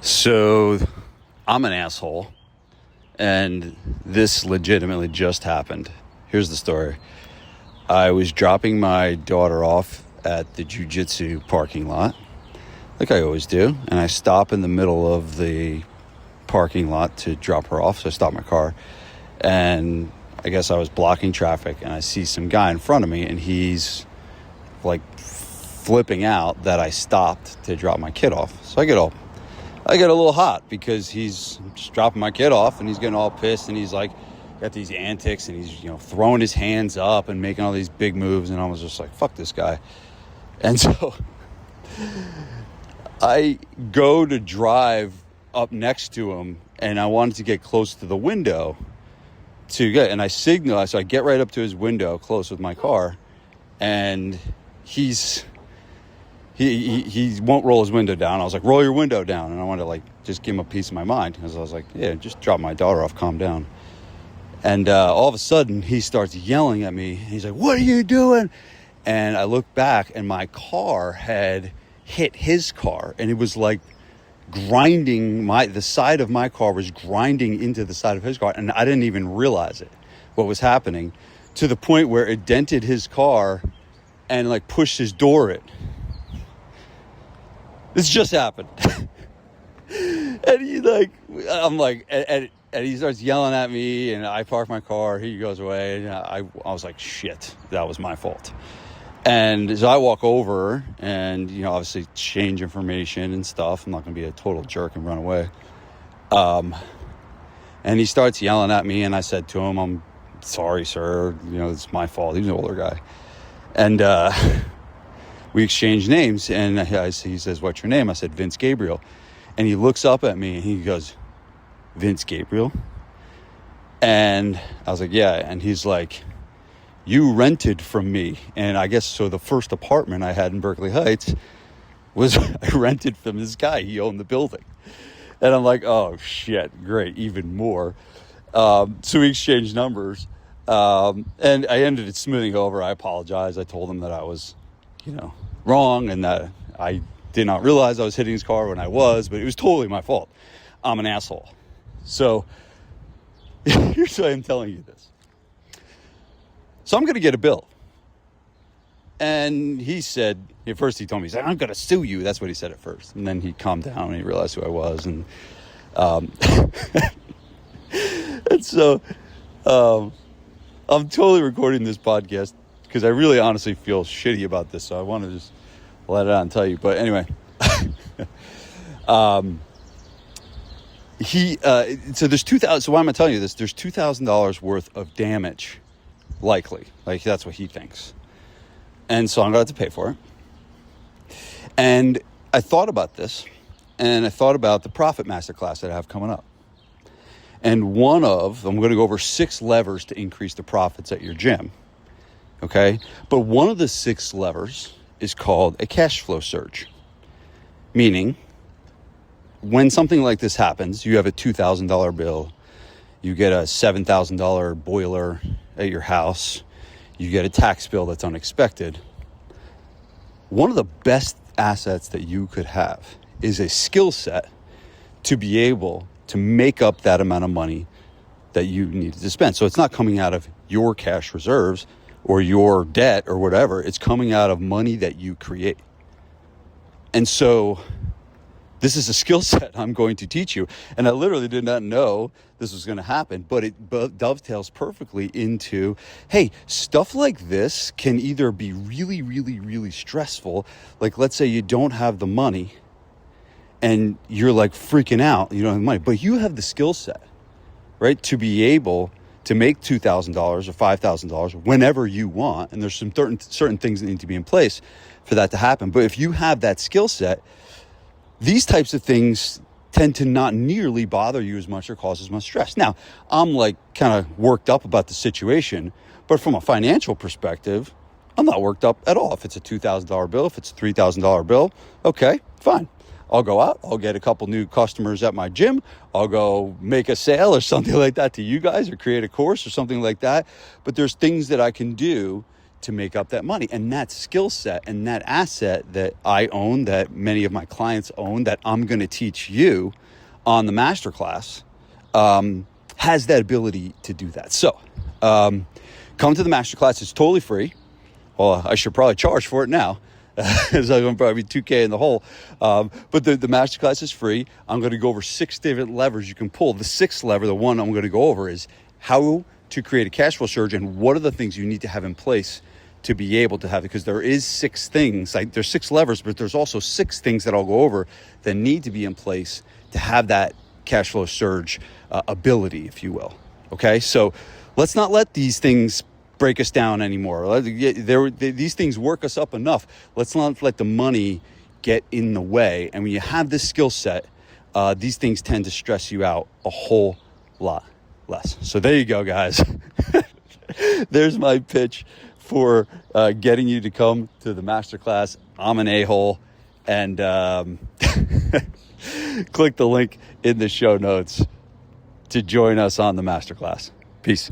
So I'm an asshole, and this legitimately just happened. Here's the story. I was dropping my daughter off at the Jiu Jitsu parking lot, like I always do, and I stop in the middle of the parking lot to drop her off. So I stop my car, and I guess I was blocking traffic, and I see some guy in front of me, and he's like flipping out that I stopped to drop my kid off. So I get a little hot because he's just dropping my kid off, and he's getting all pissed, and he's like got these antics, and he's throwing his hands up and making all these big moves, and I was just like, fuck this guy. And so I go to drive up next to him, and I wanted to get close to the window and I signal, so I get right up to his window close with my car, and he won't roll his window down. I was like, roll your window down. And I wanted to just give him a piece of my mind, because I was like, yeah, just drop my daughter off, calm down. And all of a sudden he starts yelling at me. He's like, what are you doing? And I look back, and my car had hit his car, and it was like grinding, the side of my car was grinding into the side of his car, and I didn't even realize it, what was happening, to the point where it dented his car and pushed his door in. This just happened. And and he starts yelling at me, and I park my car, he goes away, and I was like, shit, that was my fault. And so I walk over and, obviously change information and stuff. I'm not going to be a total jerk and run away. And he starts yelling at me, and I said to him, I'm sorry, sir. It's my fault. He was an older guy. And we exchanged names, and he says, what's your name? I said, Vince Gabriele. And he looks up at me, and he goes, Vince Gabriele? And I was like, yeah. And he's like, you rented from me. And I guess so the first apartment I had in Berkeley Heights was I rented from this guy. He owned the building. And I'm like, oh shit, great, even more. So we exchanged numbers, and I ended it smoothing over. I apologized. I told him that I was wrong, and that I did not realize I was hitting his car when I was, but it was totally my fault. I'm an asshole. So here's why I'm telling you this. So I'm going to get a bill. And he said, at first he told me, he's like, I'm going to sue you. That's what he said at first. And then he calmed down, and he realized who I was. And and so I'm totally recording this podcast because I really honestly feel shitty about this. So I want to just let it out and tell you. But anyway, so there's $2,000. So why am I telling you this? There's $2,000 worth of damage. Likely. That's what he thinks. And so I'm going to have to pay for it. And I thought about this, and I thought about the profit masterclass that I have coming up. And I'm going to go over 6 levers to increase the profits at your gym. Okay? But one of the 6 levers is called a cash flow surge. Meaning, when something like this happens, you have a $2,000 bill, you get a $7,000 boiler at your house, you get a tax bill that's unexpected. One of the best assets that you could have is a skill set to be able to make up that amount of money that you needed to spend. So it's not coming out of your cash reserves or your debt or whatever. It's coming out of money that you create. And so this is a skill set I'm going to teach you. And I literally did not know this was going to happen, but it dovetails perfectly into, hey, stuff like this can either be really, really, really stressful. Like, let's say you don't have the money and you're freaking out, you don't have the money, but you have the skill set, right? To be able to make $2,000 or $5,000 whenever you want. And there's some certain things that need to be in place for that to happen. But if you have that skill set, these types of things tend to not nearly bother you as much or cause as much stress. Now, I'm kind of worked up about the situation, but from a financial perspective, I'm not worked up at all. If it's a $2,000 bill, if it's a $3,000 bill, okay, fine. I'll go out, I'll get a couple new customers at my gym, I'll go make a sale or something like that to you guys, or create a course or something like that. But there's things that I can do to make up that money. And that skill set and that asset that I own, that many of my clients own, that I'm going to teach you on the masterclass, has that ability to do that. So come to the masterclass. It's totally free. Well, I should probably charge for it now. It's like I'm probably $2,000 in the hole. But the masterclass is free. I'm going to go over 6 different levers you can pull. The 6th lever, the one I'm going to go over, is how to create a cash flow surge and what are the things you need to have in place to be able to have it. Because there is 6 things, like there's 6 levers, but there's also 6 things that I'll go over that need to be in place to have that cash flow surge ability, if you will. Okay, so let's not let these things break us down anymore. These things work us up enough. Let's not let the money get in the way. And when you have this skill set, these things tend to stress you out a whole lot less. So there you go, guys. There's my pitch for getting you to come to the masterclass. I'm an a-hole, and click the link in the show notes to join us on the masterclass. Peace.